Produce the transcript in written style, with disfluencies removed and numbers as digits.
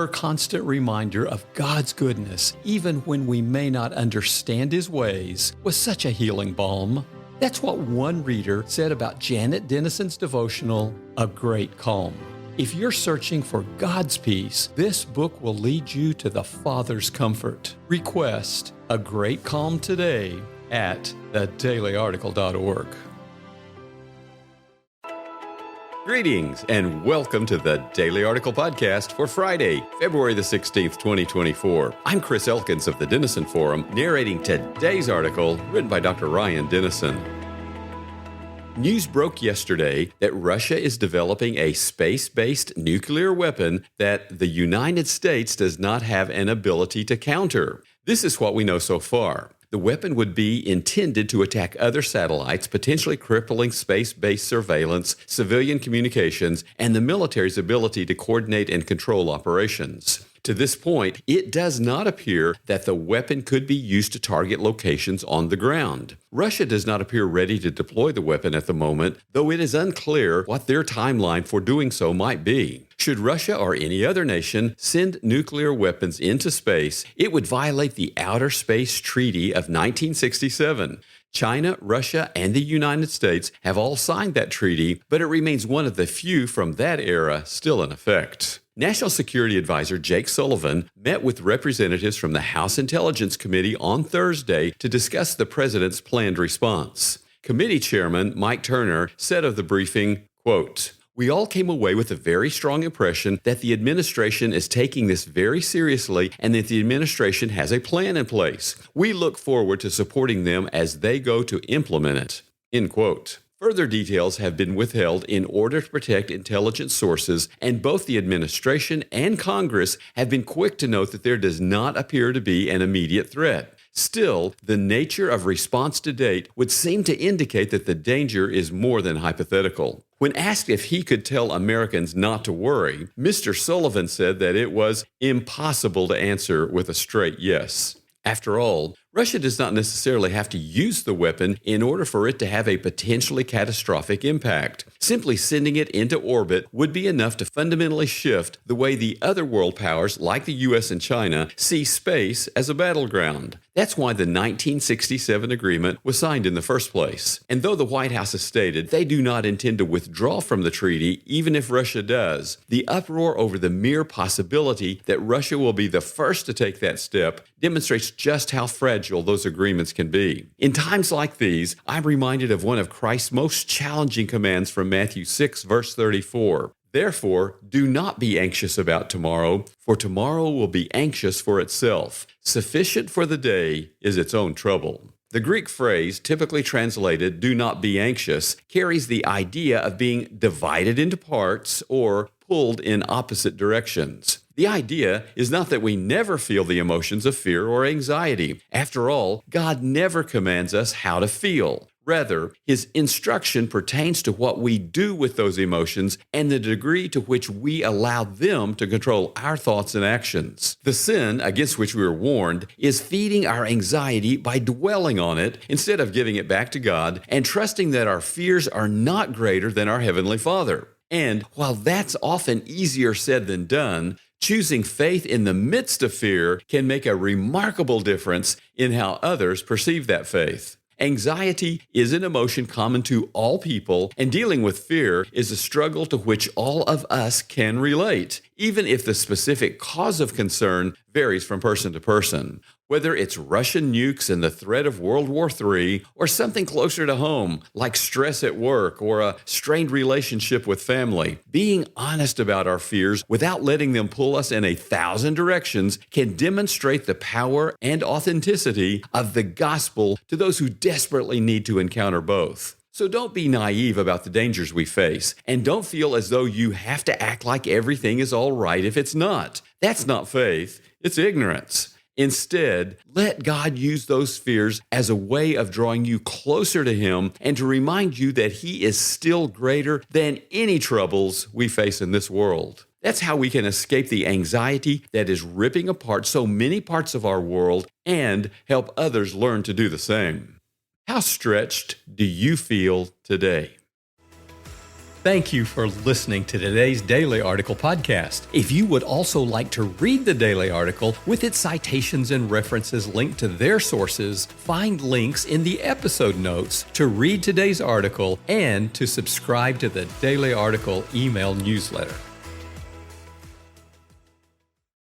Her constant reminder of God's goodness, even when we may not understand His ways, was such a healing balm. That's what one reader said about Janet Denison's devotional, A Great Calm. If you're searching for God's peace, this book will lead you to the Father's comfort. Request A Great Calm today at thedailyarticle.org. Greetings and welcome to the Daily Article Podcast for Friday, February the 16th, 2024. I'm Chris Elkins of the Denison Forum, narrating today's article written by Dr. Ryan Denison. News broke yesterday that Russia is developing a space-based nuclear weapon that the United States does not have an ability to counter. This is what we know so far. The weapon would be intended to attack other satellites, potentially crippling space-based surveillance, civilian communications, and the military's ability to coordinate and control operations. To this point, it does not appear that the weapon could be used to target locations on the ground. Russia does not appear ready to deploy the weapon at the moment, though it is unclear what their timeline for doing so might be. Should Russia or any other nation send nuclear weapons into space, it would violate the Outer Space Treaty of 1967. China, Russia, and the United States have all signed that treaty, but it remains one of the few from that era still in effect. National Security Advisor Jake Sullivan met with representatives from the House Intelligence Committee on Thursday to discuss the president's planned response. Committee Chairman Mike Turner said of the briefing, quote, "We all came away with a very strong impression that the administration is taking this very seriously and that the administration has a plan in place. We look forward to supporting them as they go to implement it." End quote. Further details have been withheld in order to protect intelligence sources, and both the administration and Congress have been quick to note that there does not appear to be an immediate threat. Still, the nature of response to date would seem to indicate that the danger is more than hypothetical. When asked if he could tell Americans not to worry, Mr. Sullivan said that it was impossible to answer with a straight yes. After all, Russia does not necessarily have to use the weapon in order for it to have a potentially catastrophic impact. Simply sending it into orbit would be enough to fundamentally shift the way the other world powers, like the U.S. and China, see space as a battleground. That's why the 1967 agreement was signed in the first place. And though the White House has stated they do not intend to withdraw from the treaty, even if Russia does, the uproar over the mere possibility that Russia will be the first to take that step demonstrates just how fragile those agreements can be. In times like these, I'm reminded of one of Christ's most challenging commands from Matthew 6, verse 34. "Therefore, do not be anxious about tomorrow, for tomorrow will be anxious for itself. Sufficient for the day is its own trouble." The Greek phrase, typically translated, "do not be anxious," carries the idea of being divided into parts or pulled in opposite directions. The idea is not that we never feel the emotions of fear or anxiety. After all, God never commands us how to feel. Rather, His instruction pertains to what we do with those emotions and the degree to which we allow them to control our thoughts and actions. The sin against which we are warned is feeding our anxiety by dwelling on it instead of giving it back to God and trusting that our fears are not greater than our Heavenly Father. And while that's often easier said than done, choosing faith in the midst of fear can make a remarkable difference in how others perceive that faith. Anxiety is an emotion common to all people, and dealing with fear is a struggle to which all of us can relate, even if the specific cause of concern varies from person to person. Whether it's Russian nukes and the threat of World War III, or something closer to home, like stress at work or a strained relationship with family, being honest about our fears without letting them pull us in 1,000 directions can demonstrate the power and authenticity of the gospel to those who desperately need to encounter both. So don't be naive about the dangers we face, and don't feel as though you have to act like everything is all right if it's not. That's not faith, it's ignorance. Instead, let God use those fears as a way of drawing you closer to Him and to remind you that He is still greater than any troubles we face in this world. That's how we can escape the anxiety that is ripping apart so many parts of our world and help others learn to do the same. How stretched do you feel today? Thank you for listening to today's Daily Article podcast. If you would also like to read the daily article with its citations and references linked to their sources, find links in the episode notes to read today's article and to subscribe to the Daily Article email newsletter.